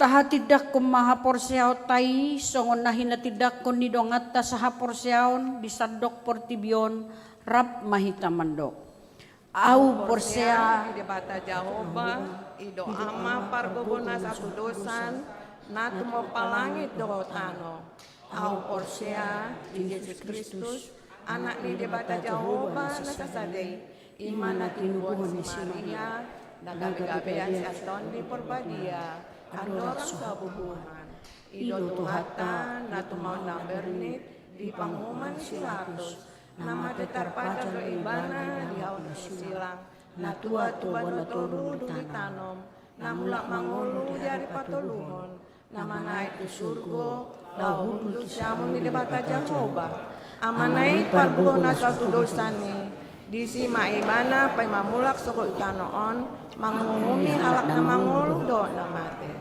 Taha tidak ko mahaporsiaw tay, songon nahina tidak ko nidongat ta saha porsiaon bisadok portibion rap mahita mandok. Au porsea Di bata Jahoba, ido ama pargobona satu dosan, natu mo palangit dorotano. Au porsea di Yesus Kristus, anak ni di bata Jahoba nasasadei, imana tinubuhon si Maria, nagabe-gabean si Antoni Porbadia, andorang sa bubuhan. Ido tuhatan, natu mau nabernit, di panguman si Latus, nama tetar pada do ibana di hawan silang, na tua-tua no tolu dulitanom, na mulak mangulu dari patoluhon, nama naik di surgo, lau hulu siamun di debata Jahoba, amanai parbulo na suatu dosani, di sima ibana pai mamulak soko itanoon, mangumumi halak na mangulu do na mate.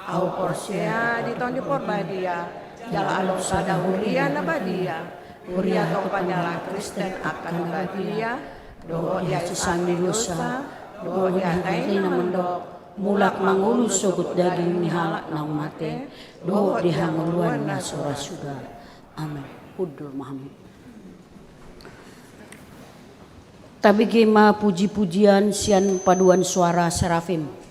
Au porsea di tondi porbadia, jala along sada huria na badia, huria tong panyala Kristen akan badia, doho ya susami dosa, doho ya taina mendok, mulak mangulu sogut daging ni halak na mate, doho di hanguluan na sura suga. Amin. Hudul Muhammad. Tabi gema puji-pujian sian paduan suara serafim.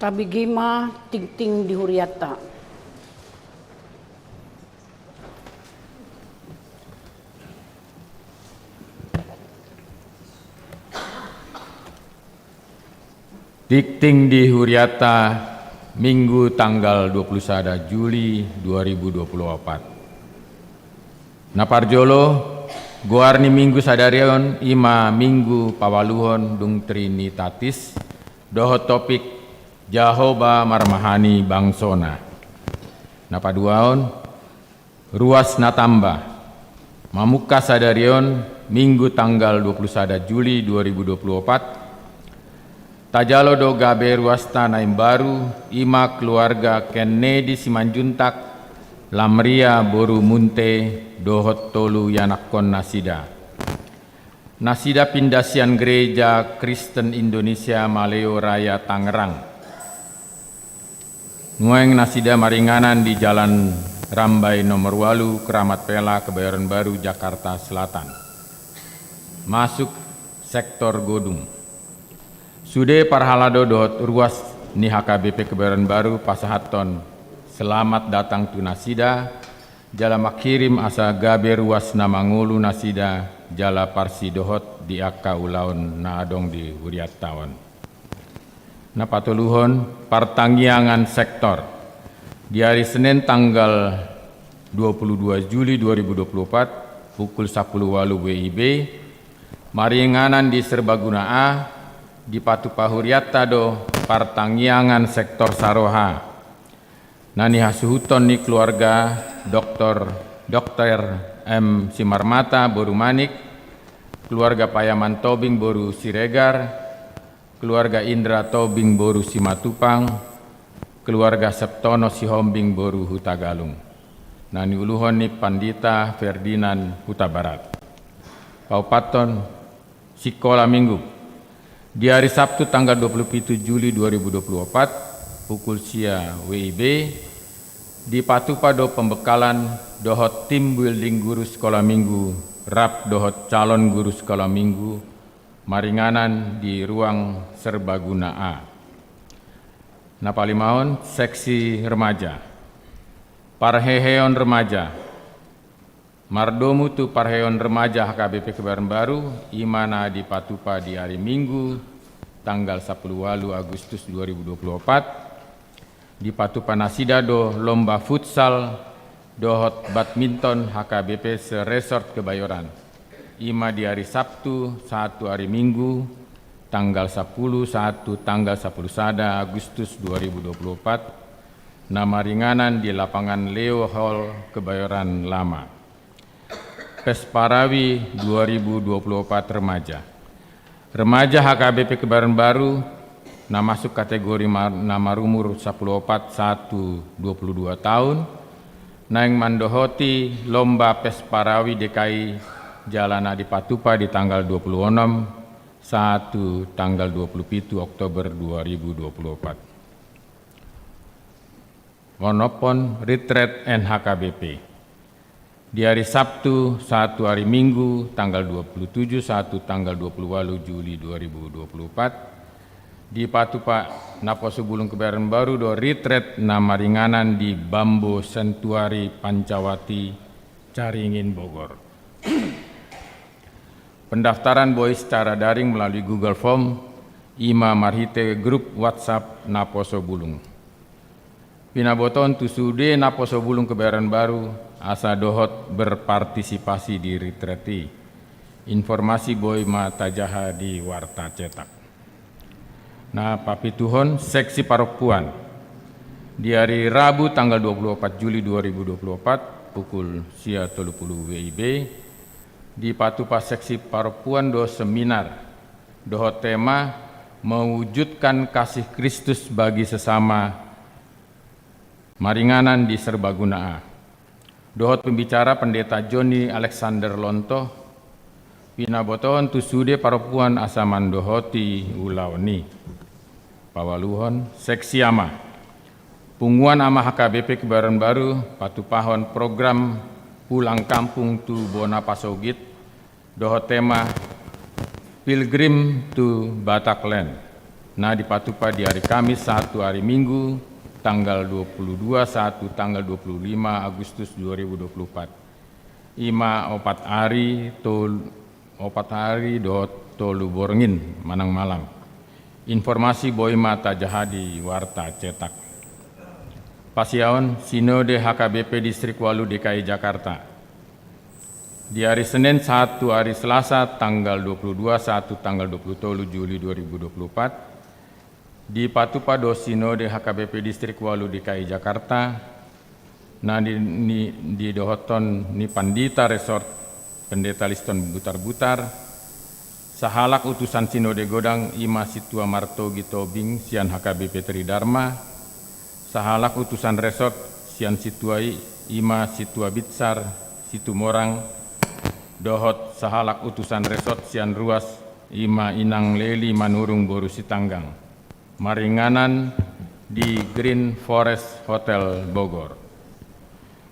Tabigima tingting di Huriata. Dikting di Huriata, Minggu tanggal 21 Juli 2024. Naparjolo, Guarni Minggu Sadarion, Ima Minggu Pawaluhon Dung Trinitatis, Doho topik Jahoba Marmahani Bangsona. Napaduaon, Ruas Natamba, Mamuka Sadarion, Minggu tanggal 21 Juli 2024, Tajalo do gabe ruasta naim baru, Ima keluarga Kennedy Simanjuntak, Lamria Boru Munte, Dohot Tolu Yanakon Nasida. Nasida Pindasian Gereja Kristen Indonesia Maleo Raya Tangerang. Ngueng Nasida Maringanan di Jalan Rambai Nomor Walu, Keramat Pela, Kebayoran Baru, Jakarta Selatan. Masuk sektor Godung. Sude Parhalado Dohot Ruas ni HKBP Kebayoran Baru Pasahaton. Selamat datang tu Nasida. Jala makirim asa gabe ruas namangulu Nasida. Jala parsi dohot di aka ulaun naadong di Huriatawan. Napatuluhon pertanggiangan sektor. Di hari Senin tanggal 22 Juli 2024 pukul 10 walu WIB. Maringanan di Serbaguna A. Di Patupa Huriata do pertanggiangan sektor Saroha. Nani hasuhuton ni keluarga Dr. M. Simarmata Boru Manik, keluarga Payaman Tobing Boru Siregar, keluarga Indra Tobing Boru Simatupang, keluarga Septono Sihombing Boru Hutagalung. Nani uluhon ni Pandita Ferdinand Huta Barat. Paupaton Sikola Minggu. Di hari Sabtu tanggal 27 Juli 2024 pukul sia WIB di Patupado pembekalan dohot tim building guru sekolah minggu rap dohot calon guru sekolah minggu Maringanan di ruang Serbaguna A. Napalimaon seksi remaja. Parheheon remaja. Mardomu tu Parheon Remaja HKBP Kebayoran Baru, Imana di Patupa di hari Minggu, tanggal 10 walu Agustus 2024, di Patupa Nasida do lomba futsal, dohot badminton HKBP se-resort Kebayoran. Ima di hari Sabtu, 1 hari Minggu, tanggal 10, 1 tanggal 10 sada Agustus 2024, nama ringanan di lapangan Leo Hall Kebayoran Lama. Pesparawi 2024 remaja. Remaja HKBP Kebayoran Baru nama masuk kategori nama umur 14-1-22 tahun. Naing mandohoti lomba Pesparawi DKI Jalana di Patupa di tanggal 26 tanggal 27 Oktober 2024. Monopon Retreat NHKBP. Di hari Sabtu, 1 hari Minggu, tanggal 27, 1 tanggal 28 Juli 2024, di Patupa Naposo Bulung Kebayoran Baru do retreat nama ringanan di Bambo Sentuari Pancawati, Caringin, Bogor. Pendaftaran boy secara daring melalui Google Form, Ima Marhite grup WhatsApp Naposo Bulung. Pinaboton tusude Naposo Bulung Kebayoran Baru, asa dohot berpartisipasi di retreti. Informasi boy mata jaha di warta cetak. Nah, papituhon seksi paropuan. Di hari Rabu tanggal 24 Juli 2024 pukul sia 30 WIB di Patupa seksi paropuan do seminar dohot tema mewujudkan kasih Kristus bagi sesama Maringanan di Serbaguna A. Dohot pembicara Pendeta Joni Alexander Lonto, pinaboton tusude paropuan asaman dohoti ulaoni. Pawaluhon seksi ama. Punguan ama HKBP Kebayoran Baru, patupahon program pulang kampung tu Bona Pasogit, dohot tema Pilgrim to Batakland. Nah dipatupa di hari Kamis 1 hari Minggu tanggal 22 tanggal 25 Agustus 2024. Ima opat hari do tolu borengin Manang Malang. Informasi boima tajahadi warta cetak. Pasiaon Sinode HKBP Distrik Walu DKI Jakarta. Di hari Senin 1 hari Selasa tanggal 22 tanggal 27 Juli 2024 di Patupa do Sinode HKBP Distrik Walu DKI Jakarta nah di dohoton ni Pandita Resort Pendeta Liston Butar-Butar sahalak utusan Sinode Godang Ima Situa Martogi Tobing Sian HKBP Tridharma sahalak utusan Resort Sian Situai Ima Situa Bitsar Situ Morang dohot sahalak utusan Resort Sian Ruas Ima Inang Leli Manurung Boru Sitanggang maringanan di Green Forest Hotel Bogor.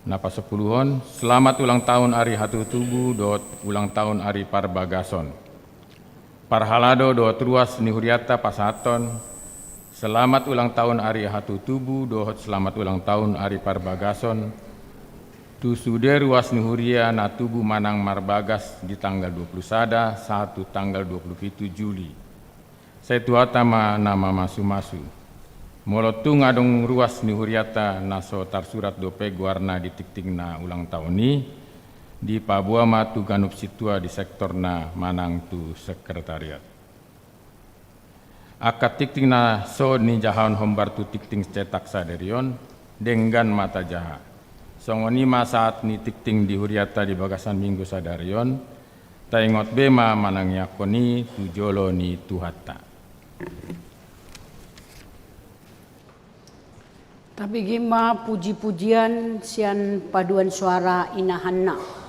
Napa sepuluhon, selamat ulang tahun Ari Hatu Tubu dot ulang tahun Ari Parbagason. Parhalado dot ruas Nihuriata Pasaton, selamat ulang tahun Ari Hatu Tubu dot selamat ulang tahun Ari Parbagason. Tusude ruas Nihuria na tubu Manang Marbagas di tanggal 20 Sada, 1 tanggal 27 Juli. Saya tuatama nama masu-masu. Molotung adong ruas Nihuriata naso tarsurat dope guarna di tikting na ulang tahun ni di Pabuama tu Ganup Situa di sektor na Manang tu sekretariat. Akat tikting na so ni jahaon hombar tu tikting cetak saderion denggan mata jaha. Songonima saat ni tikting di Huriata di Bagasan Minggu sadarion taingot bema manang yakoni tu jolo ni tuhata. Tapi gima puji-pujian sian paduan suara inahanna.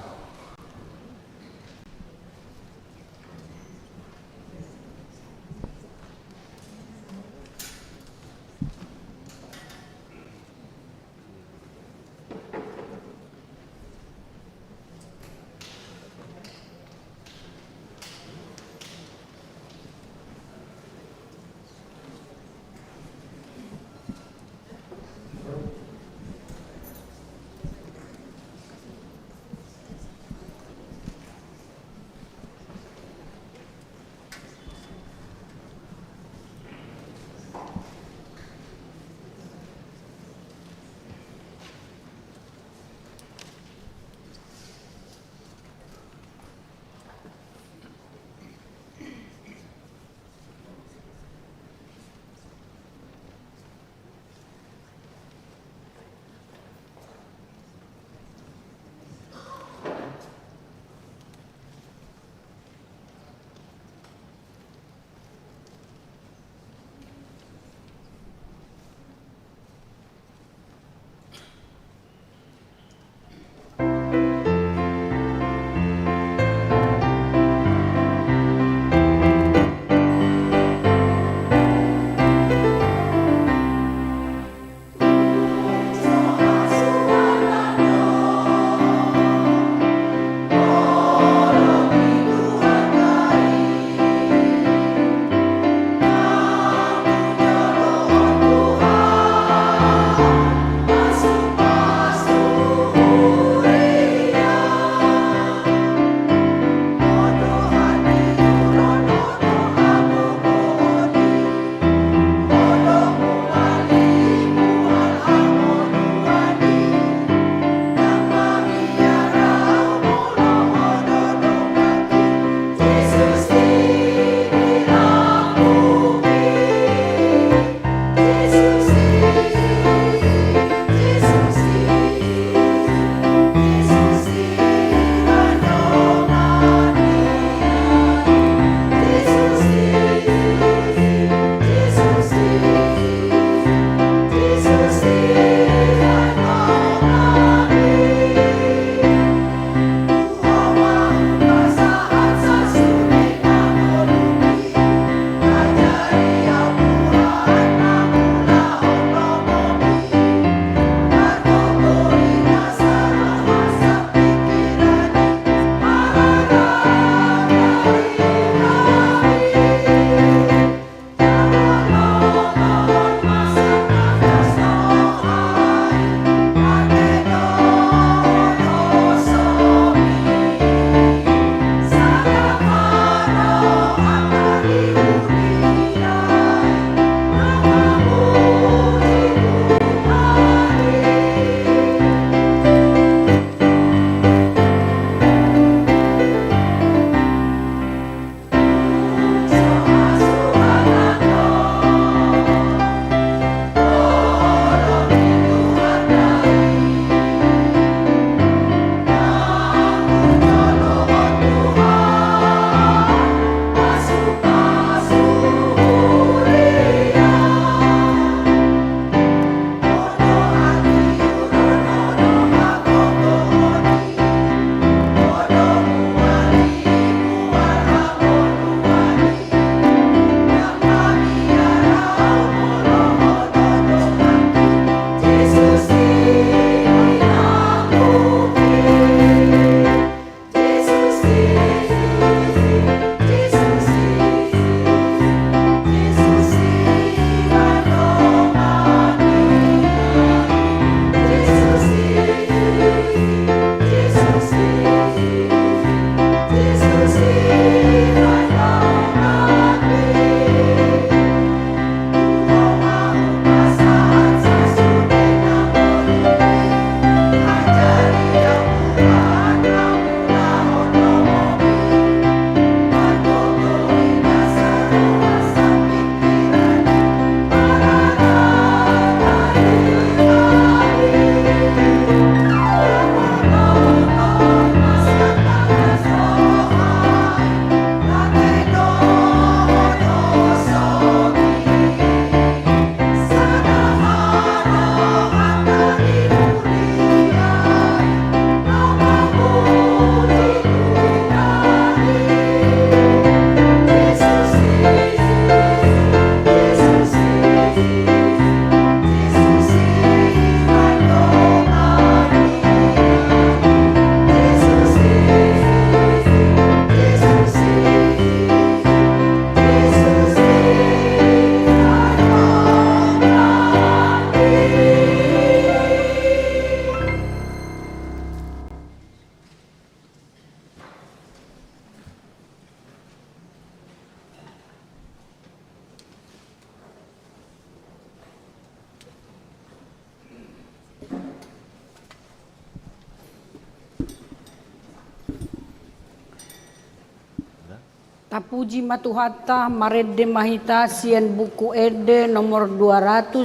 Tapuji matuhata marede mahita sian buku ede nomor 210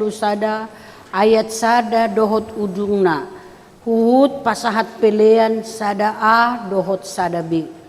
sada ayat sada dohot ujungna. Huhut pasahat pelean sada A dohot sada B.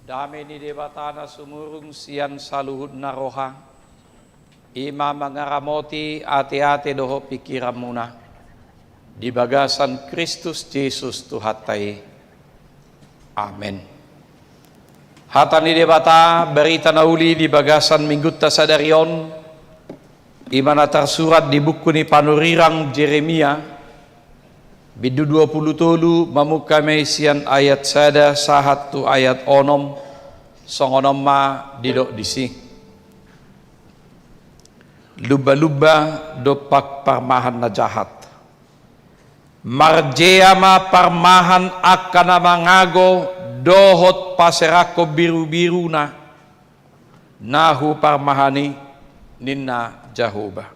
Dame ni debatana sumurung sian saluhud naroha. Ima mangaramoti ate-ate doho pikiran muna. Di bagasan Kristus Yesus Tuhatai. Amen. Hata ni debata berita nauli di bagasan minggutta sadarion. Imana tersurat di buku ni panurirang Jeremia bidu 20 tolu mamuka meisian ayat sada sahat tu ayat onom songonom ma didok disi luba-luba dopak parmahan na jahat marjea ma parmahan akan mangago dohot paserako biru-biru nahu parmahani ninna Jehovah.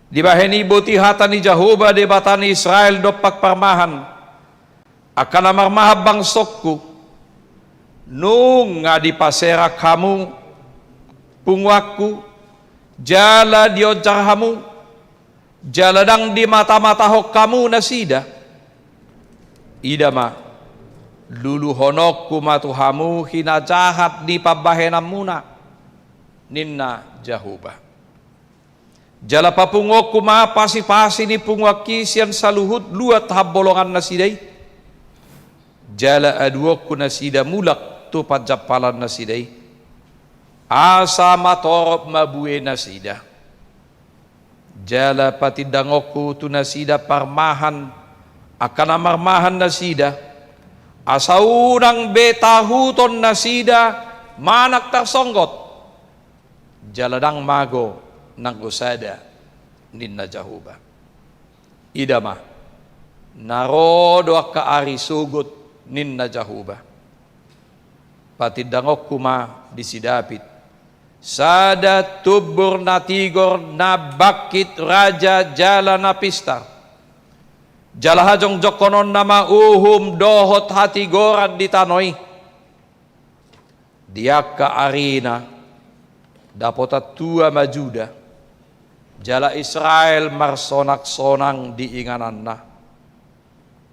Di baheni boti hatani Jehovah de batani Israel dopak parmahan akan amarmahab bangsokku nung ngadi pasera kamu pungwaku jala diojar hamu jaladang di mata-mata hok kamu nasida idama lulu honokku matuhamu hina jahat di pabahenamuna ninna Jehovah. Jala papungokku ma pasi-pasi ni pungwaki sian saluhut luat habbolongan nasidai. Jala aduokku nasida mulak tu pajapalan nasidai. Asa matorop mabue nasida. Jala patidangokku tu nasida parmahan akan amarmahan nasida. Asa unang betahuton nasida manak tersonggot. Jaladang mago nang usada ninna Jehovah. Idama narodo ka ari sugut ninna Jehovah. Patidangokku ma disidapit sada tubur natigor na bakit raja jala na pistar jala hajong jokonon nama uhum dohot hati goran di tanoi dia ka arina dapota tua majuda jala Israel marsonak-sonang diinganan na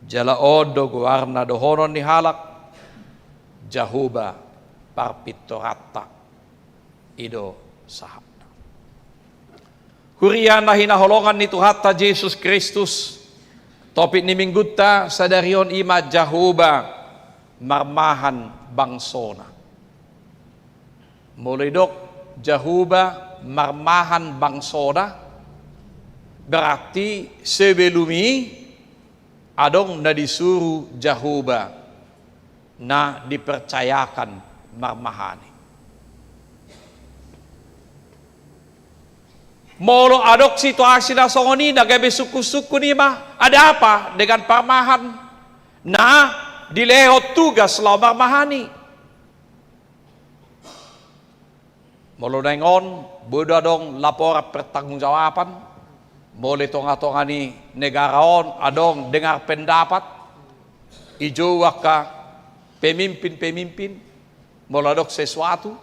jala odo guarna dohonon ni halak Jehovah parpitorata ido sahabna huriana hinaholongan ni Tuhata Yesus Kristus topik ni minggutta sadarion ima Jehovah marmahan bangsona mulai dok Jehovah marmahan bangsona berarti sebelumi adong na disuruh Jehovah na dipercayakan marmahani molo adok situasi na songoni nagabe suku-suku ni ma ada apa dengan parmahan na dilehot tugas law marmahani molo nengon bodo adong lapor pertanggungjawaban boleh tonga-tonga ni negaraon adong dengar pendapat ijo waka pemimpin-pemimpin molo adok sesuatu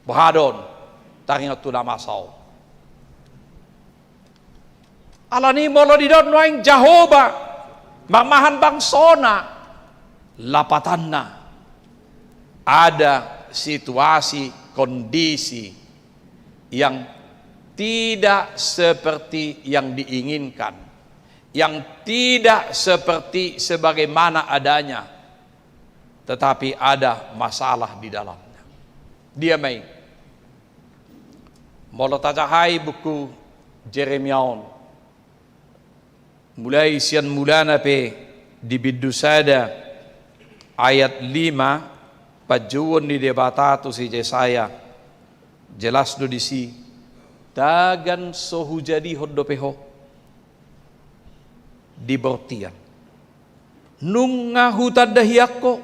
bahadon taringat tula masau alani molo didon noing Jehovah marmahan bangsona lapatanna ada situasi kondisi yang tidak seperti yang diinginkan, yang tidak seperti sebagaimana adanya, tetapi ada masalah di dalamnya. Dia main. Molo tajahai buku Jeremiaon, mulai sian mulana pe di bidusada ayat 5 pajuon di debatatu si Yesaya jelas do disi tagan sohu jadi hodopeho di bortian nunga hutan dahiyako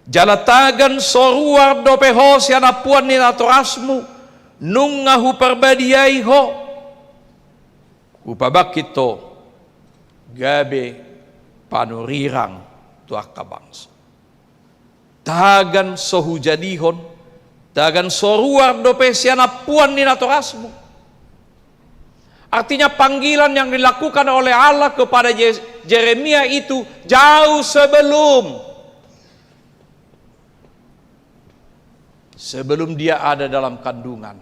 jala tagan soruar dopeho siana puan ni naturasmu nunga hu perbadiai ho upabakito gabe panurirang tuaka bangsa tagan sohu jadihon tagan soruar dope siana puan ni naturasmu artinya panggilan yang dilakukan oleh Allah kepada Jeremia itu jauh sebelum dia ada dalam kandungan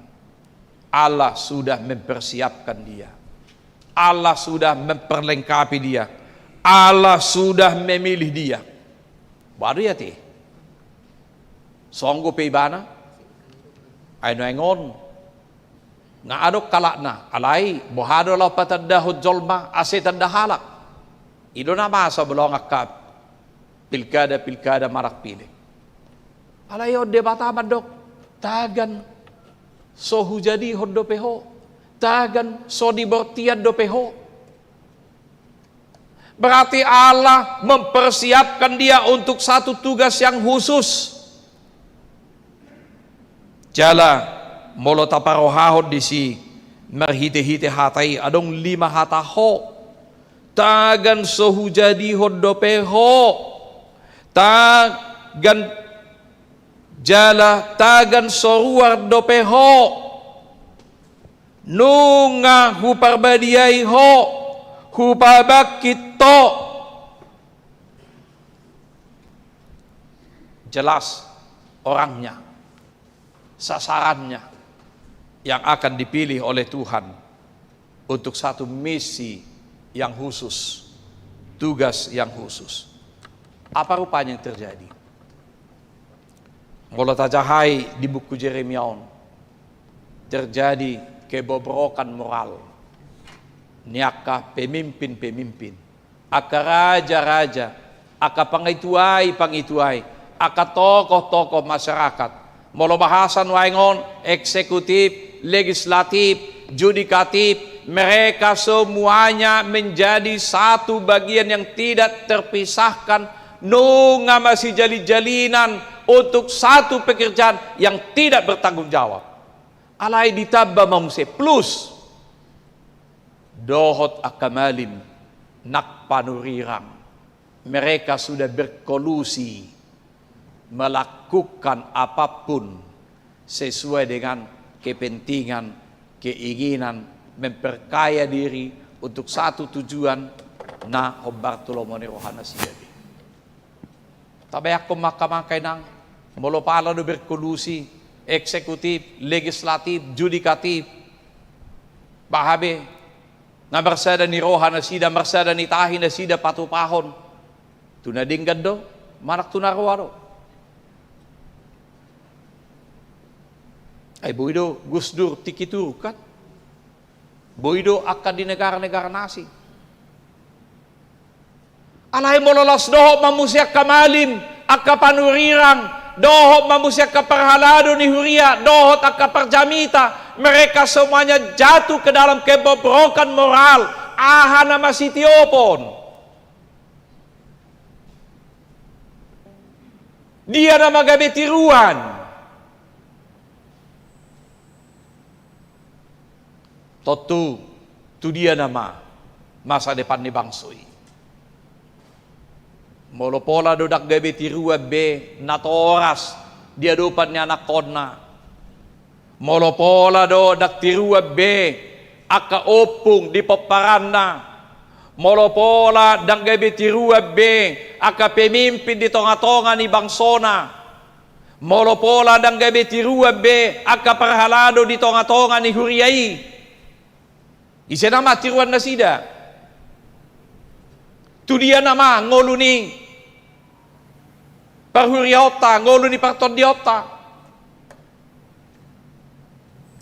Allah sudah mempersiapkan dia Allah sudah memperlengkapi dia Allah sudah memilih dia baru ya teh songgo peibana aino engon nga adok kalakna alay bohado law patanda hudjolma ase tanda halak ido na masa belong akap pilkada marak pilih alay o debata madok tagan so hujadi hodo peho tagan so dibortian do peho. Berarti Allah mempersiapkan dia untuk satu tugas yang khusus. Jala molo taparohahod di si merhite-hite hatai adong 5 hataho tagan sohujadi hoddo peho tagan jala tagan soruar do peho nunga huparbadiai ho hupabakit to. Jelas orangnya, sasarannya yang akan dipilih oleh Tuhan untuk satu misi yang khusus, tugas yang khusus. Apa rupanya yang terjadi? Mula tajahai di buku Jeremiaon terjadi kebobrokan moral. Niaka pemimpin-pemimpin, aka raja-raja, aka pangituai, aka tokoh-tokoh masyarakat. Molo bahasan waingon, eksekutif, legislatif, judikatif, mereka semuanya menjadi satu bagian yang tidak terpisahkan, nunga masih jali-jalinan untuk satu pekerjaan yang tidak bertanggung jawab. Alai ditambah mamse plus dohot akamalim nak panurirang. Mereka sudah berkolusi melakukan apapun sesuai dengan kepentingan, keinginan, memperkaya diri untuk satu tujuan na Bartolomone Rohana siyabi. Tapi ako makamakay nang molopala no berkolusi eksekutif, legislatif, judikatif. Bahabe nga marsada ni Rohana sida, marsada ni tahin na sida patupahon. Tunadinggan do, manak tunarwaro. Ay boydo gusdur tikiturukan. Boydo akan di negara-negara nasi. Alay mo lolas doho mamusyak kamalim, akka panurirang, doho mamusyak kaparhalado ni Huria, doho akka parjamita. Mereka semuanya jatuh ke dalam kebobrokan moral. Ahana masih tiopon. Dia nama gabetiruan. Totu, tu dia nama masa depan ni bangsoi. Molopola dodak gabetirua be natoras dia dupatnya anak kona. Molopola do dak tirua be aka opung di peparana. Molopola dang gabe tirua be aka pemimpin di tonga-tonga ni bangsona. Molopola dang gabe tirua be aka perhalado di tonga-tonga ni huriai. Isi nama tiruan nasida. Tu dia nama ngolu ni parhuriota, ngolu ni partodiota.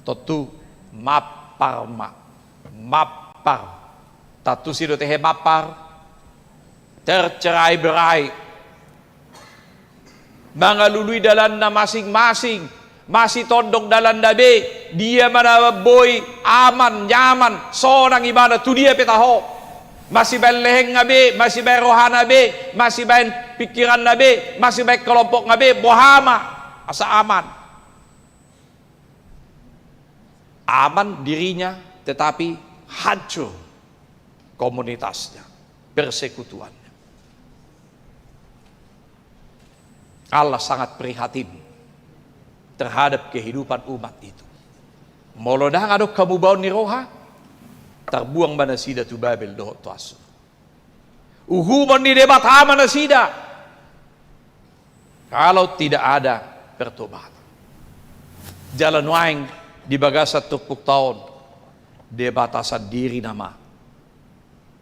Totu mapar tatu sido tehe mapar tercerai berai mangalului dalan na masing-masing masih tondong dalan dabe dia mana boy aman nyaman seorang ibadah tu dia petaho masih baik leheng ngabe masih baik rohana be masih baik pikiran nabe masih baik kelompok ngabe bohama asa aman dirinya tetapi hancur komunitasnya, persekutuannya. Allah sangat prihatin terhadap kehidupan umat itu. Molodang adok kamu bawa ni roha terbuang mana sida tu Babel dohot tu asu. Uhuman ni debat mana sida kalau tidak ada pertobatan. Jalan waing di bagasa tukpuk tahun dia batasan diri nama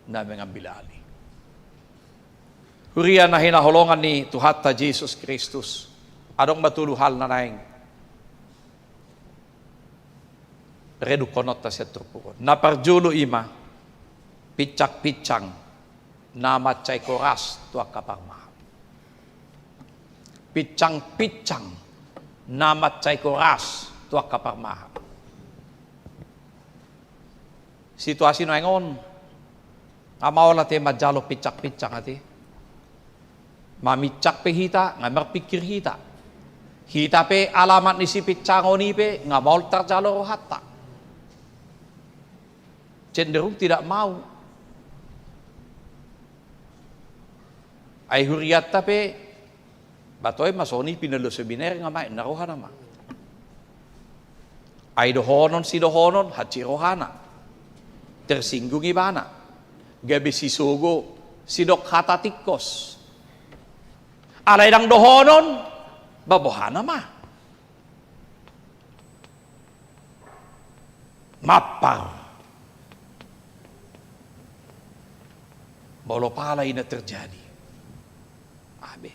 mengambil alih. Huria na hinaholongan ni Tuhan ta Yesus Kristus adong matuluhal na naing redu konot ta siya turpukon. Naparjulo ima, picak-picang, nama cay koras tua kapagmahal. Picang-picang, nama cay koras tua kapagmahal. Situasi no engon, amawala te majalo picak-picang ati. Mamicak pe hita, ngamar pikir hita. Hita pe alamat ni si picangoni pe, ngamawal terjalo hatta. Cenderung tidak mau. Ay huriyat tapi batoy masoni pinalo sebiner ngamay narohana ma. Ay dohonon si dohonon hachi rohana. Tersinggung ibana. Gabi si sugo si dok hata tikos. Alay dang dohonon babohana ma. Mapar. Bolo palay na terjadi. Abe.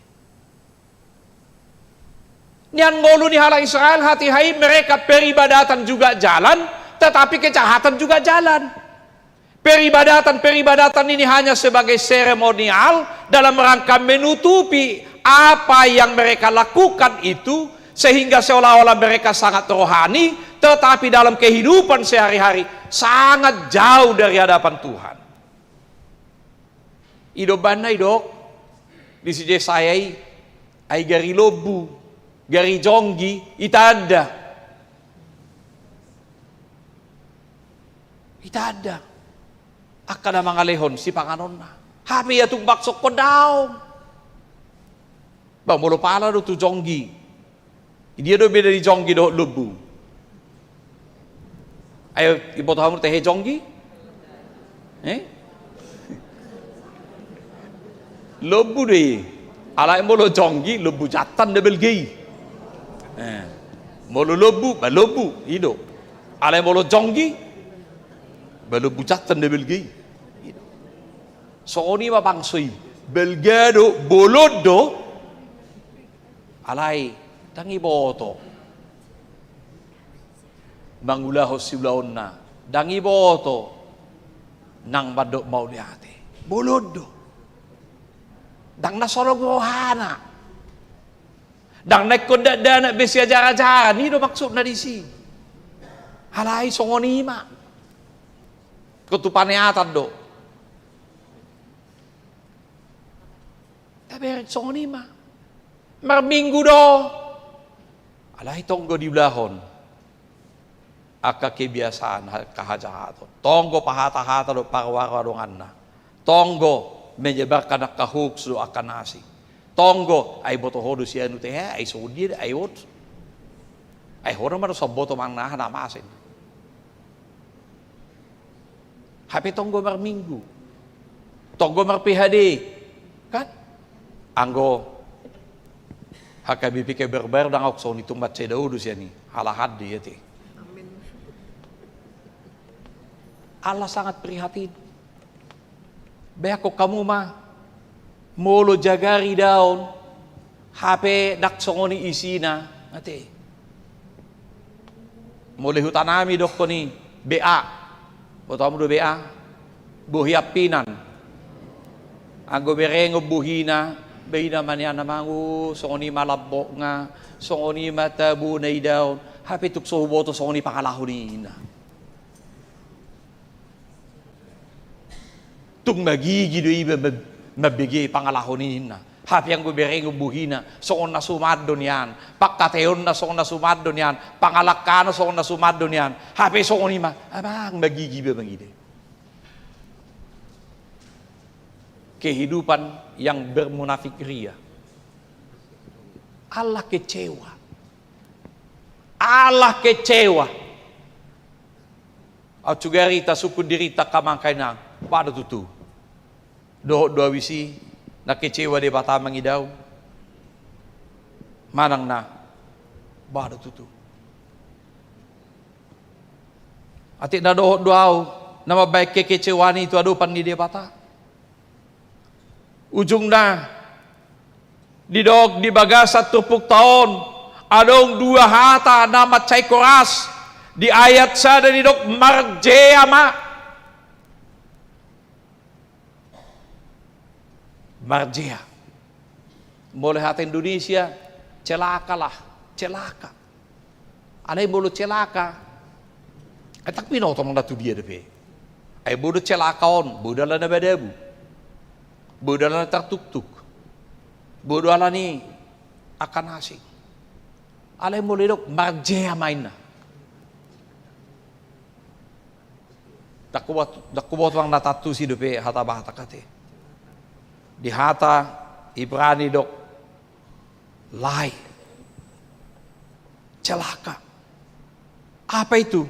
Nian ngolu ni hala Israel hati-hai mereka peribadatan juga jalan, tetapi kejahatan juga jalan. Peribadatan ini hanya sebagai seremonial dalam rangka menutupi apa yang mereka lakukan itu, sehingga seolah-olah mereka sangat rohani, tetapi dalam kehidupan sehari-hari sangat jauh dari hadapan Tuhan. Idoban na idok, di sini saya ay gari lobu, gari jonggi, itada. Itada. Akan na mga lehon si panganon na. Habi atong baksok ko daw. Bang mulo pala do tu jonggi. Dia do beda di jonggi do lobu. Ayo ibu tahu teh jonggi? Lobu deh. Alai mulo jonggi lobu jatan de belgi. Mulo lobu ba lobu ido. Alai mulo jonggi ba lobu jatan de belgi. So ni ma bangsui belgado bolodo alay tangi boto mangulaho siblawon na dangi boto nang badok mauliate bolodo dang nasorog rohana dang nagkondada na besya jara-jara ni do maksud na disi alay songonima kutupane atan do tapi songonima marminggu do alay tonggo di belahon aka kebiasaan kahajahaton tonggo pahata-hata do parwaradongan na tonggo menyebarkan kahuksu akan nasi tonggo ay botohodo siya nute ay sudi ay wot ay horo man sa boto mang na namasin happy tonggo marminggu tonggo marpihadi kan anggo hakabipi ke berber dang ok so ni tumbat se daudu siya ni halahad dia ti Allah sangat prihatin. Beko kamu mah molo jagari daun HP dak songoni isina ate. Mole hutanami dok ko ni BA. Botamu do BA. Buhiapinan. Anggo berengo buhina Bayna man yan namangu, songoni malabok nga, songoni matabu na idaw, hapi tukso huboto songoni pangalahon na. Tung magigi do iba mabigay pangalahon na. Hapi ang gubereng buhina, songon na sumadon yan, pagkateon na songon na sumadon yan, pangalakano songon na sumadon yan, hapi songoni ma, abang magigi ba mangide. Kehidupan yang bermunafik ria. Allah kecewa. Allah kecewa. Au cugarita suku dirita kamangkay na pada tutu. Doa wisi na kecewa de bata mangidaw. Manang na pada tutu. Ati na doaw na mabaik kekecewani itu adupan ni de bata. Ujung na didog di bagasat 70 tahun adong 2 hata nama cay koras Di ayat sada ni dok marjeama. Marjea. Mulai hati Indonesia, celakalah, celaka. Anai bolu celaka. Tak pino tong datu dia depe. Ai bodo celakaon, bodo ala na badabu. Bodo ala na tertuk-tuk. Bodo ala ni akan asing. Alai mulai dok marjea mainna. Dakubuat wang natatu si depe hata bahata kate. Di hata Ibrani dok lai celaka. Apa itu?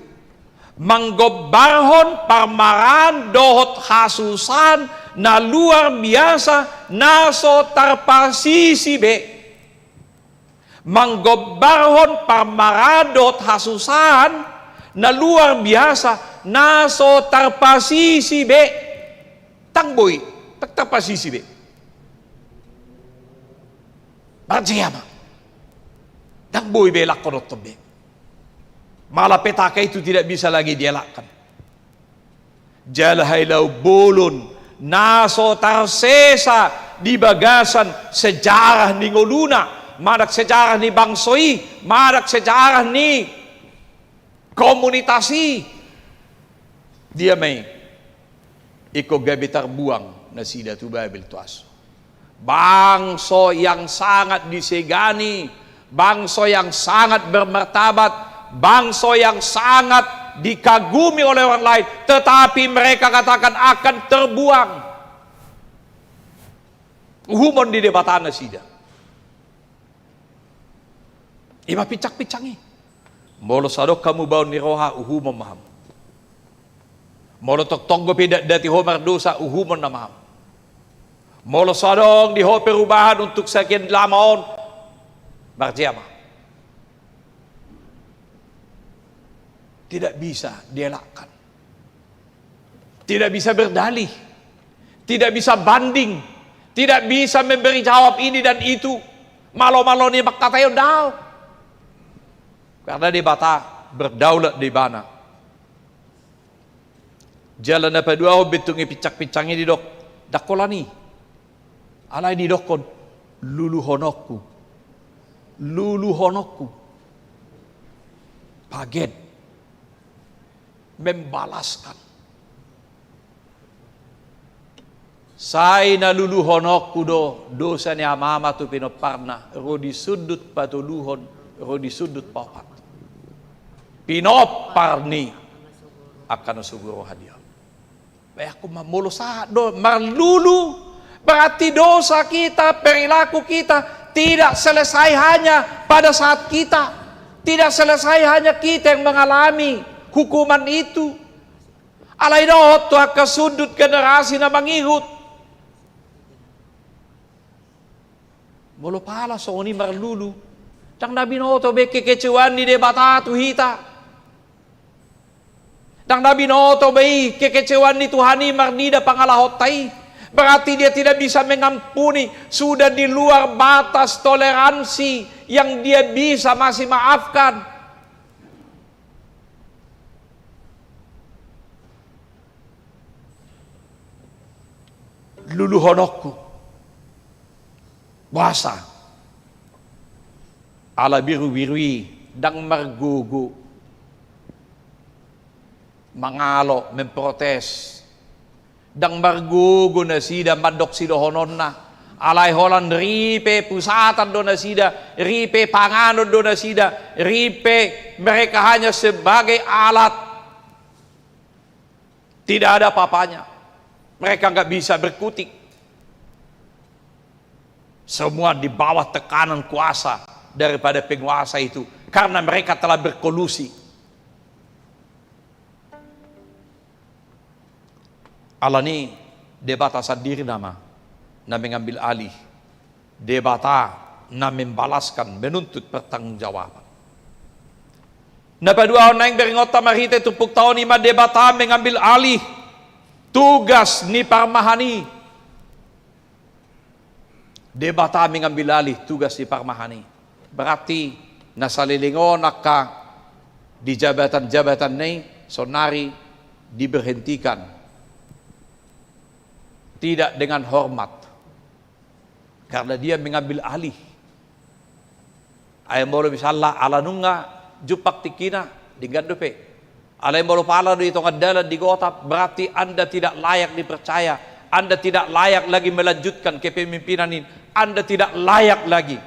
Manggobarhon parmaran dohot hasusan na luar biasa naso tarpasisi be. Manggobarhon parmaran dohot hasusan na luar biasa naso tarpasisi be. Tangboy tak tarpasisi be. Barjeyama. Tangboy be lakonot be. Malapetaka itu tidak bisa lagi dielakkan. Jalahailau bolon naso tarsesa di bagasan sejarah ni ngoluna, madak sejarah ni bangsoi, madak sejarah ni komunitasi. Dia may iko gabi terbuang na sida tu Babil tuas. Bangso yang sangat disegani, bangso yang sangat bermartabat, bangsa yang sangat dikagumi oleh orang lain, tetapi mereka katakan akan terbuang. Uhumon di debatana sida. Ima picak-picangi. Molo sadok kamu bau ni roha uhumon maham. Molo tok tonggo peda dati homar dosa uhumon na maham. Molo sadong di ho perubahan untuk sekian lamaon barjema. Tidak bisa dielakkan. Tidak bisa berdalih. Tidak bisa banding. Tidak bisa memberi jawab ini dan itu. Malo-malo ni bakatayo daw. Karena di bata berdaulat di bana. Jalan apa dua betungi picak-picangnya di dok. Dakolani. Alai di dokon. Lulu honokku. Lulu honokku. Pagen. Membalaskan. Sai na luluhonok kudo dosa ni amama tu pinoparna ro di sudut patuluhon ro di sudut papat. Pinoparni akan suguro hadia. Baik aku mamulo sa do marlulu berarti dosa kita, perilaku kita tidak selesai hanya pada saat kita, tidak selesai hanya kita yang mengalami hukuman itu. Alay dohot to kasundut generasi na mangihut. Molo pala so ni marlulu. Tang nabi no to be kekecewan ni debata tu hita. Tang nabi no to be kekecewan ni Tuhani marnida pangalahot tai. Berarti dia tidak bisa mengampuni, sudah di luar batas toleransi yang dia bisa masih maafkan. Luluhonokku bahasa ala biru-birui dang margugu mangalo memprotes dang margugu na sida madok sidohonon na alay holan ripe pusatan do na sida ripe panganon do na sida ripe mereka hanya sebagai alat, tidak ada papanya. Mereka nggak bisa berkutik. Semua di bawah tekanan kuasa daripada penguasa itu. Karena mereka telah berkolusi. Allah ni debata sendiri nama. Na mengambil alih. Debata na membalaskan, menuntut pertanggungjawaban. Na padua na yang beringota marita tupuk tahun ima debata mengambil alih tugas ni parmahani. Debata mengambil alih tugas ni parmahani. Berarti nasalilingon naka di jabatan-jabatan ini sonari diberhentikan, tidak dengan hormat, karena dia mengambil alih. Ayam bolo misalnya ala nunga jupak tikina dengan dope. Ala yang bolo pala di tengah dalan di gotap, berarti Anda tidak layak dipercaya. Anda tidak layak lagi melanjutkan kepemimpinan ini. Anda tidak layak lagi.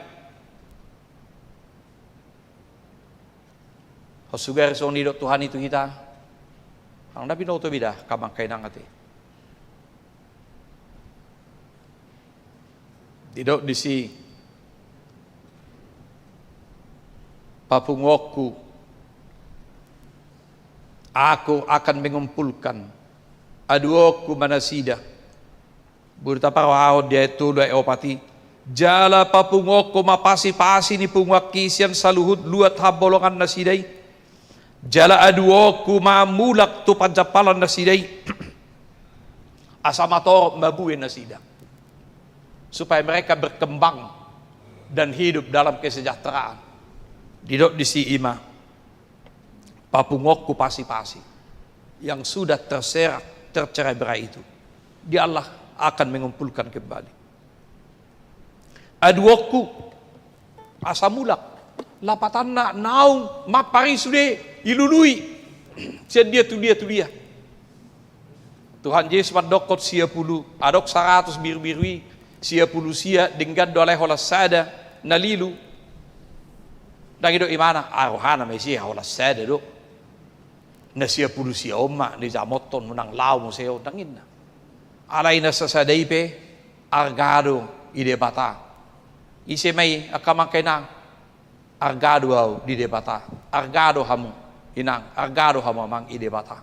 Hosugar song nidok Tuhan itu kita. Ang nabi no to bida kamang kainang ati. Didok di si papungokku, aku akan mengumpulkan aduoku manasida burta parawao dia itu dua opati jala papungokku mapasi-pasi ni pungwakisian saluhut luat habolongan nasidai jala aduoku mamulak tu panjapalan nasidai asamator mabuin nasida supaya mereka berkembang dan hidup dalam kesejahteraan. Didok di si ima papungokku pasi-pasi yang sudah terserak tercerai berai itu, dia Allah akan mengumpulkan kembali. Aduokku asamulak lapatan nak naung mapari sude ilului dia tu dia Tuhan Yesus madokot sia pulu adok 100 biru-birui sia pulu sia dengan doleh olah sada nalilu dagi do imana arohana mesia olah sada do na sia pulu sia omma ni jamoton menang lau mo seo dangin na alai na sa sadaipe argado ide bata ise mai akamang kainang argado au di debata argado hamu inang argado hamu mang ide bata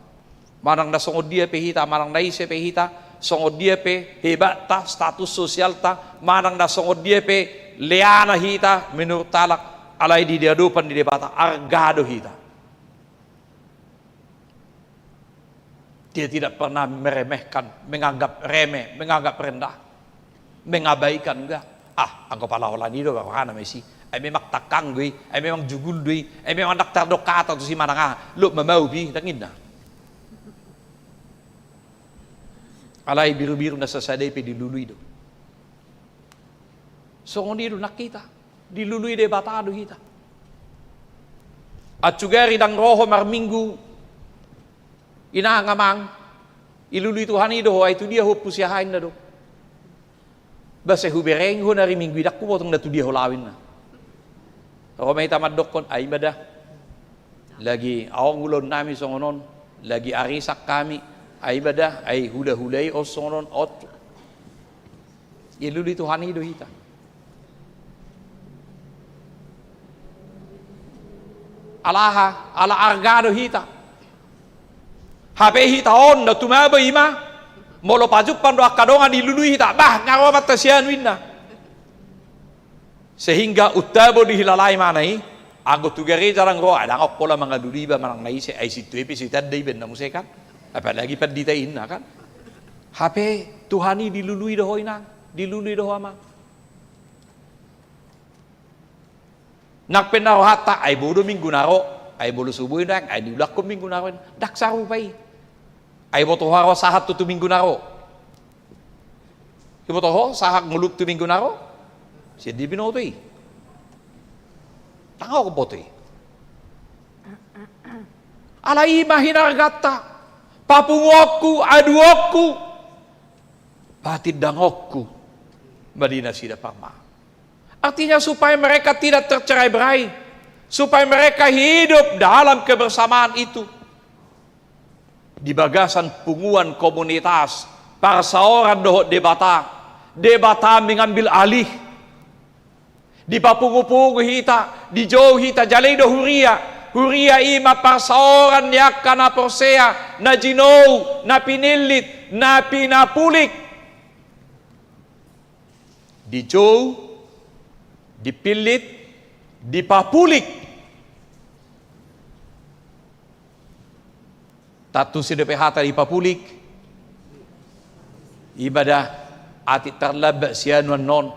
manang na songod dia pehita manang na ise pehita songod dia pe hebat ta status sosial ta manang na songod dia pe leana hita menurut talak alai di diadupan di debata argado hita. Dia tidak pernah meremehkan, menganggap remeh, menganggap rendah, mengabaikan enggak. Angko pala holan itu bagaimana Messi? Ay memang takang gue, ay memang jugul gue, ay memang daktar dokata tu si mananga, lu memau bi dangin na. Alay biru-biru na sasadai pe dilului do. So ngondi do nakita, dilului de batado hita. At sugari dang roho marminggu inangamang ilului Tuhan itu ay tu dia ho pusiahain na do. Base hubereng ho nari minggu dak ko potong na tu dia ho lawin na. Ako may tamad dokon ay ibadah. Lagi awang ulon nami songonon, lagi arisak kami ay ibadah ay hula-hulay o songonon ot. Ilului Tuhan itu hita. Alaha, ala argado hita. Hape hita on na tumaba ima. Molo pajupan do akadongan dilului hita. Bah ngawa matasian winna. Sehingga utabo dihilalai manai. Anggo tugari jarang roa. Dangok pola mga duliba manang naise. Ay situ epi sitad day ben na musekan. Apalagi pad ditain na kan. Hape Tuhani dilului do hoina. Dilului do ama. Nakpenaro hata ay bodo minggu naro ay bolo subuh ndak ay diulak ko minggu naro dak saru pai ay boto haro sahat tu minggu naro ki boto ho sahak nguluk tu minggu naro si di binotoi tango ko botoi alai mahinar gata papungokku aduokku batid dangokku badina sida pama. Artinya supaya mereka tidak tercerai-berai, supaya mereka hidup dalam kebersamaan itu. Di bagasan punguan komunitas, para seorang dohot debata mengambil alih. Di papungu-pungu hita, di jauh hita, jalai do huria ima para seorang yakka na porsea, na jinou, na pinilit, na pinapulik. Di jauh, dipilit, dipapulik. Tatu si DPH dipapulik. Ibadah ati terlebak sianuan non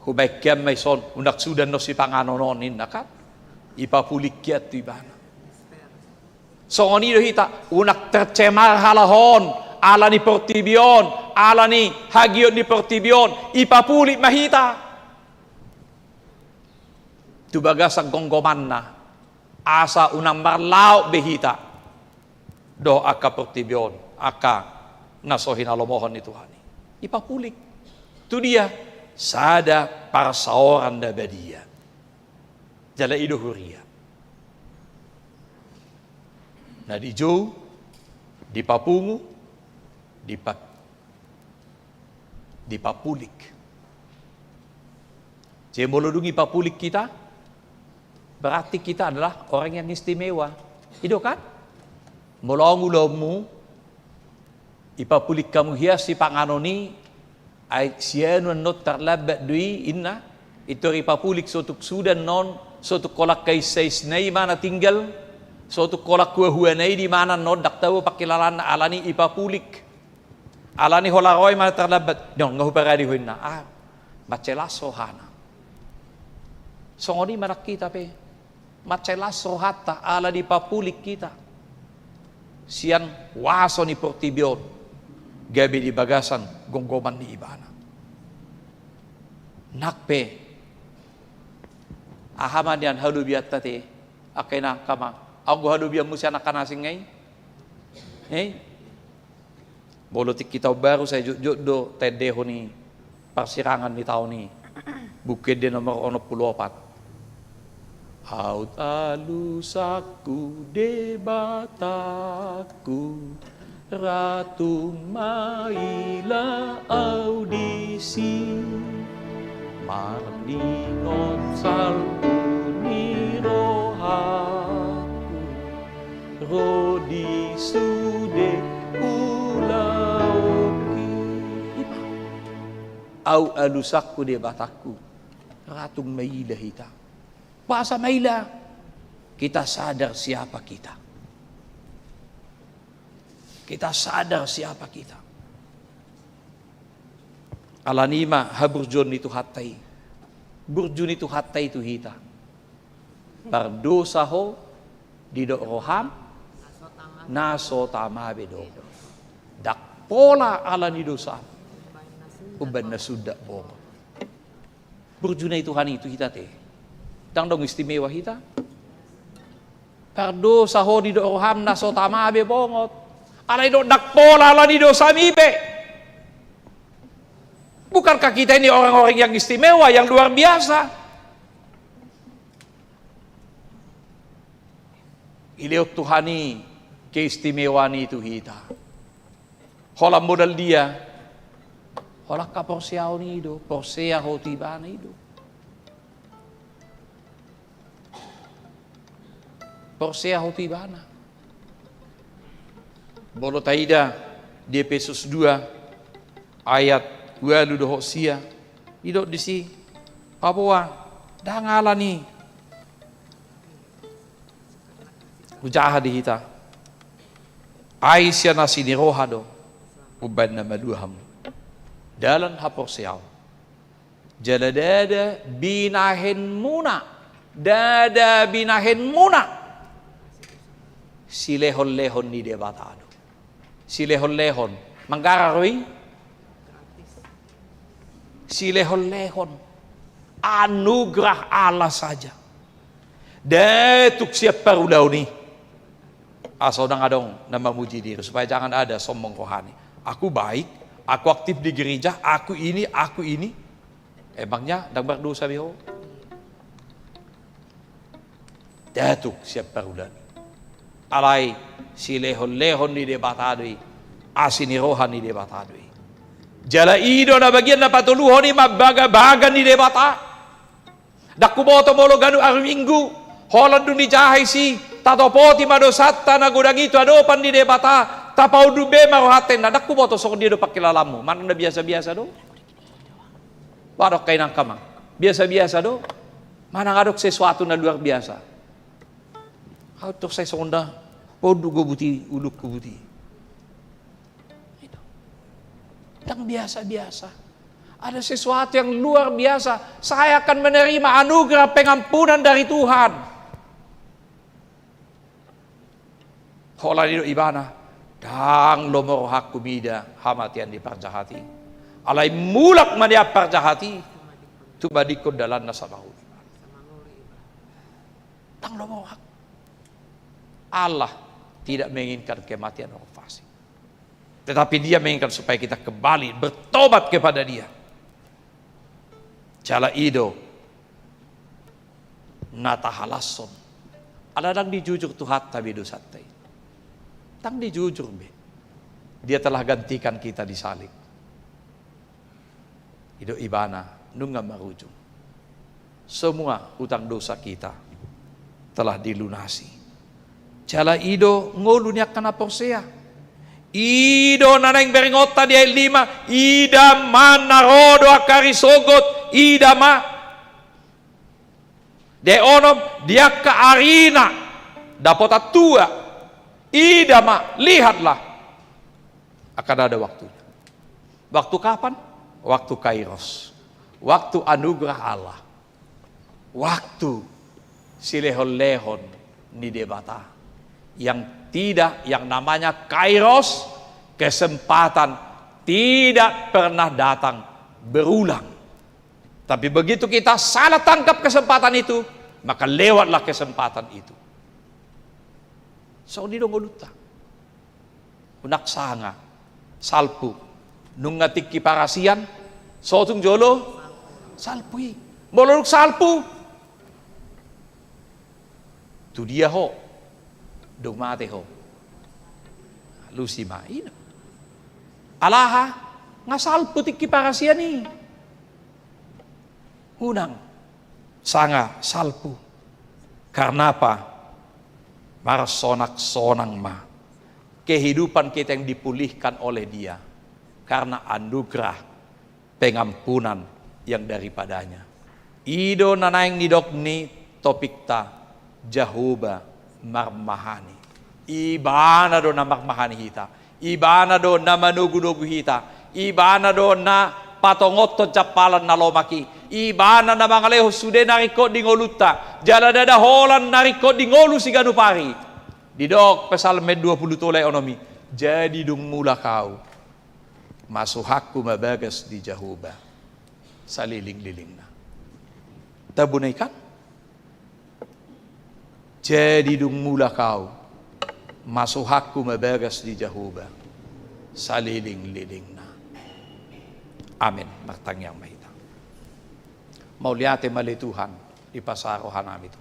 hubay kiam may son undak sudan no si panganonon inakat ipapulik kiat tu ibana. So onido hita unak tercemar halahon ala ni portibion, ala ni hagion ni portibion, ipapulit mahita. Tubagasang gonggoman na asa unang marlaw behita do aka portibion, aka nasohin alomohon ni Tuhan. Ipapulik. Itu dia sada para seorang dabadia. Jala ido huria. Nah di Jawa, di Papungu, di papulik. Jadi melindungi papulik kita, berarti kita adalah orang yang istimewa. Itu kan? Molong-ulongmu, ipapulik kamu hias si panganoni, ay siya not terlabat dui inna, itu ipapulik sotuk sudan non, sotuk kolak kay sais na mana tinggal, sotuk kolak kuahuanay di mana non, daktawo pakilalan na alani ipapulik. Alani holaroy mana terlabat, non ngahuparadi huina, macelaso hana. Songoni manak kita pe, macelaso hata ala di papulik kita. Sian waso ni portibion, gabi di bagasan gonggoman ni ibana. Nakpe, ahaman yan halubiat tate, akena kama, aku halubiat musi anak kanasing ngay. Bolotik kita baru saya do tedeho ni persirangan ni tahun ni, bukit de nomor 14. Aut alusaku debataku Ratu maila audisi Marningon salku ni rohaku Rodi sude ulauki Au alusaku debataku Ratu maila hita Bahasa Maila, kita sadar siapa kita. Kita sadar siapa kita. Alanima haburjon itu hatai. Burjun itu hatai itu hita. Berdosa ho didok roham naso tamabe do. Dak pola alani dosa. Uban nasudak bo. Burjuna itu hani itu hita teh. Dang dong istimewa kita. Perdo saho di do roham na so tamabe bongot. Alai do dak pola ala di dosa mibe. Bukankah kita ini orang-orang yang istimewa, yang luar biasa? Iliok Tuhani keistimewaan itu kita. Hola modal dia. Hola kaporsiao ni do, porsea hotibana itu. Porsea hotibana. Bolo taida di Efesus 2 ayat 2 Hosia. Idok di si Papua dangala ni. Ujaha di hita. Aisya nasi ni rohado. Uban na maduham. Dalam haporsiao. Jaladada binahin muna. Dada binahin muna. Silehon-lehon ni debatado. Silehon-lehon. Manggararui. Silehon-lehon. Anugerah Allah saja. Datuk siap parulau ni. Asal dang adong nama muji diri. Supaya jangan ada sombong rohani. Aku baik. Aku aktif di gereja. Aku ini. Emangnya dang berdosa biho. Datuk siap parulau ni. Alai si lehon-lehon ni debatadoi asini rohan ni debatadoi jala ido na bagian na patuluhon ni mabaga-baga ni debata dakumoto molo ganu arminggu holan dun ni jahay si tatopoti madosata na gudang itu adopan ni debata tapau dube marohaten na dakumoto sok dia do pakilalamu mana na biasa-biasa do wadok kay nang kamang biasa-biasa do mana ngadok sesuatu na luar biasa autok saya sonda podu gobuti uluk gobuti. Yang biasa-biasa. Ada sesuatu yang luar biasa. Saya akan menerima anugerah pengampunan dari Tuhan. Hola nido ibana, dang lomor hak kumida hamatian di parjahati. Alai mulak mania parjahati, tu badikon dalan nasabahu. Dang lomor hak. Allah tidak menginginkan kematian orang fasik. Tetapi Dia menginginkan supaya kita kembali bertobat kepada Dia. Jala ido nata halasson. Aladang dijujur Tuhan tabi dosatai. Tang dijujur be. Dia telah gantikan kita di salib. Ido ibana nunga marujung. Semua utang dosa kita telah dilunasi. Jala ido ngolunya kana porsea. Ido nanang beringota di ayat 5. Ida mana rodo akari sogot. Ida ma. De onom dia ke arina. Dapat tua. Ida ma. Lihatlah. Akan ada waktunya. Waktu kapan? Waktu kairos. Waktu anugerah Allah. Waktu silehon-lehon ni debata. Yang tidak, yang namanya kairos, kesempatan tidak pernah datang berulang. Tapi begitu kita salah tangkap kesempatan itu, maka lewatlah kesempatan itu. So di dongoluta, unak sanga, salpu, nungatik kiparasian, sotung jolo, salpui, moloruk salpu, tu dia ho. Dong mate ho. Lucy main. Alaha ngasal putik kiparasia ni. Hunang sanga salpu. Karena apa? Marsonak sonang ma. Kehidupan kita yang dipulihkan oleh Dia karena anugerah pengampunan yang daripadanya. Ido nanaing nidok ni topik ta Jahoba marmahani. Ibana do na marmahani hita. Ibana do na manugu-nugu hita. Ibana do na patongoto japalan na lomaki. Ibana na mga leho sude nariko di ngoluta. Jala dada holan nariko di ngolu si ganupari. Didok pesalme 20 tolay onomi. Jadi dung mula kau. Masuhakku mabagas di Jahoba. Saliling-liling na. Tabunaikan? Jadi dung mula kau, masuhakku mabagas di Jahoba, saliling-liling na. Amin. Magtang yang mahita. Mauliate mali Tuhan, ipasarohan namin ito.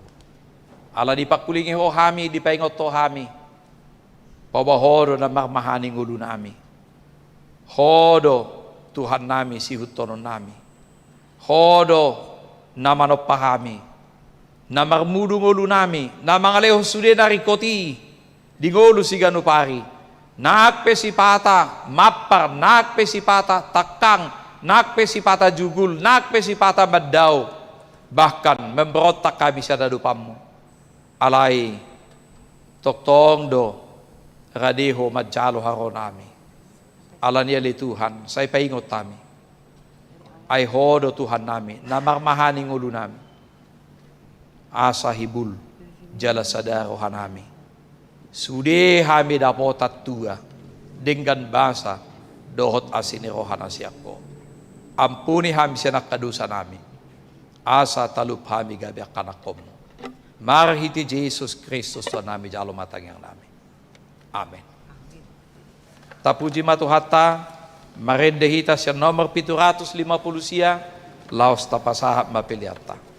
Ala di pakulingi ho hami, di paingot to hami. Pabahoro na magmahaning ulo nami. Hodo, Tuhan nami, sihutonon nami. Hodo, namanopahami. Na marmudung ulo nami, na mga leho sude na rikoti, di ngolo si ganupari, nakpe si pata, mapar, nakpe si pata, takang, nakpe si pata jugul, nakpe si pata maddaw, bahkan memberontak kami sa dadupamu. Alay, toktong do, radeho madjalo haro nami. Alan yali Tuhan, say paingot nami. Ay hodo Tuhan nami, na marmahaning ulo nami. Asa hibul jala sadaro hanami. Sude hami dapotat tua dengan basa dohot asini rohana siako. Ampuni hami sinak kadusa nami. Asa talup hami gabi akanakom. Marhiti Jesus Kristus Tuhan nami jalo matang yang nami. Amin. Tapuji matuhata marendehita siya nomor 750 siya laos tapasahap mapiliata.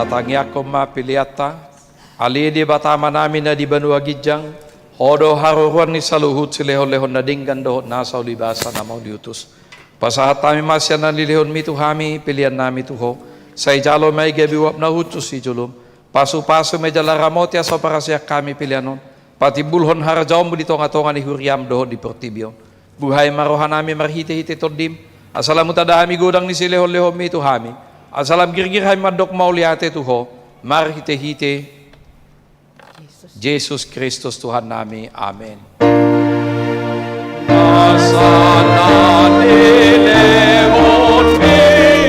batangi ako mapiliata, ali di batama namin na di banua gijang, hodo haruruan ni saluhut silehon-lehon na dinggan dohot nasa ulibasa na mau diutus. Pasahat kami masya na lilihon mi tuhami, pilihan nami tuho, sa ijalo may gabiwap na hutus si julum, pasu-pasu may jala ramotya sa parasyak kami pilihanon, pati bulhon harajaw mo dito nga tonga ni Huriam dohot di Portibio. Buhay marohan nami marhite-hite tordim, asalam utadahami gudang ni silehon-lehon mi tuhami, asalam girgir hay madok mauliate tuho, marhite-hite, Jesus Kristus Tuhan nami. Amen. Asana dilewon mi,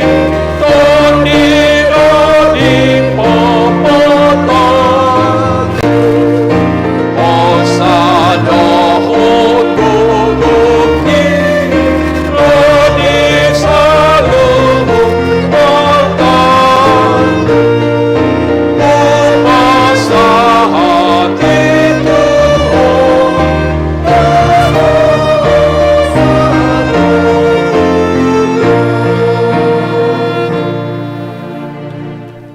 tondiro di popoton, osadohut guguki, rodi saluhut poton, upasahat itu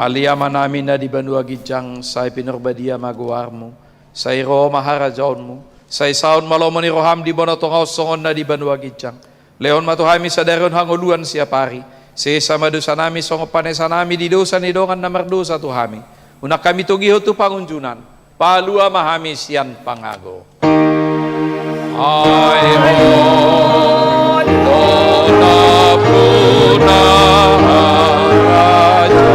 Aliyama namin na di banua gijang sa pinurbadia maguwarmo, sa iro maharajaon mo, sa isaon malomon ni roham di bonotongaw songon na di banua gijang. Leon matuhami sa daron hanguluan siya pari, si sama dosa nami songo panesa nami di dosa ni dongan na mardosa tuhami. Una kami tugiho tu pangunjunan, palua mahami siyan pangago. Ay ho, dona puna raja.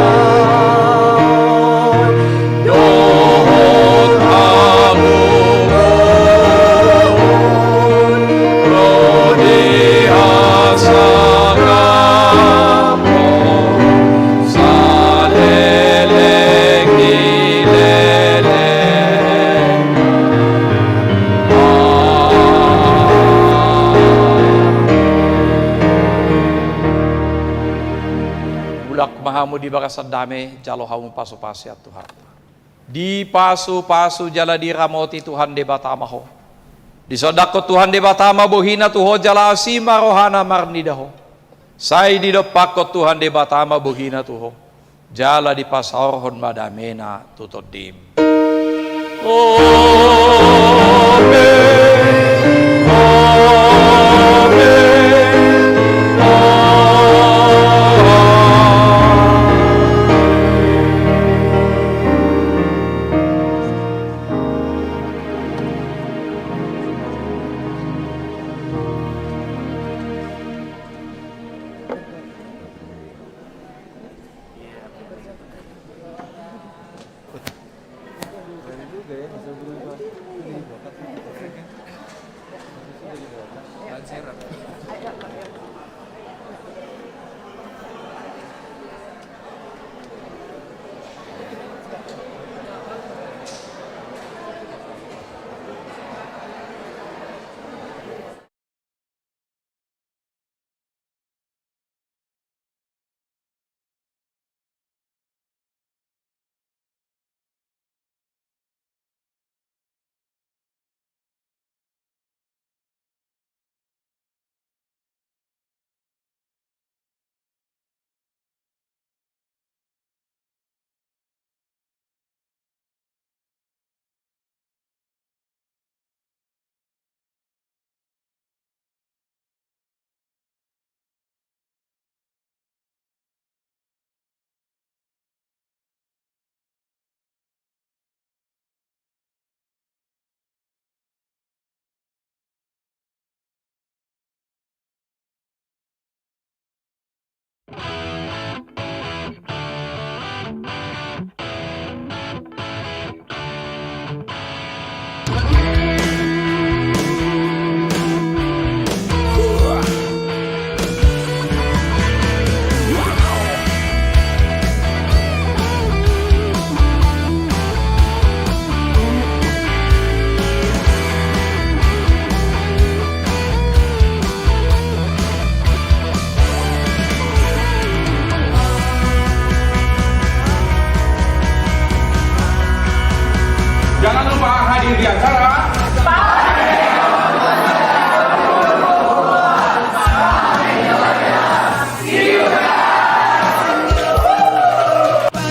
Mahamu di bakasan dame jalo hamu pasu-pasi at Tuhan. Di pasu-pasu jala di ramoti Tuhan de batama ho. Di sodako Tuhan de batama bohina tuho jala asima rohana marnidaho. Sai di dopako Tuhan de batama bohina tuho. Jala di pasahorhon madamena tutodim. Amen.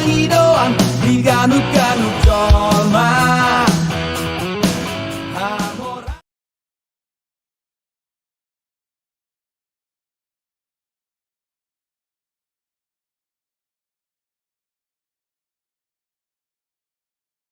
Hidup Liganu-ganu dolma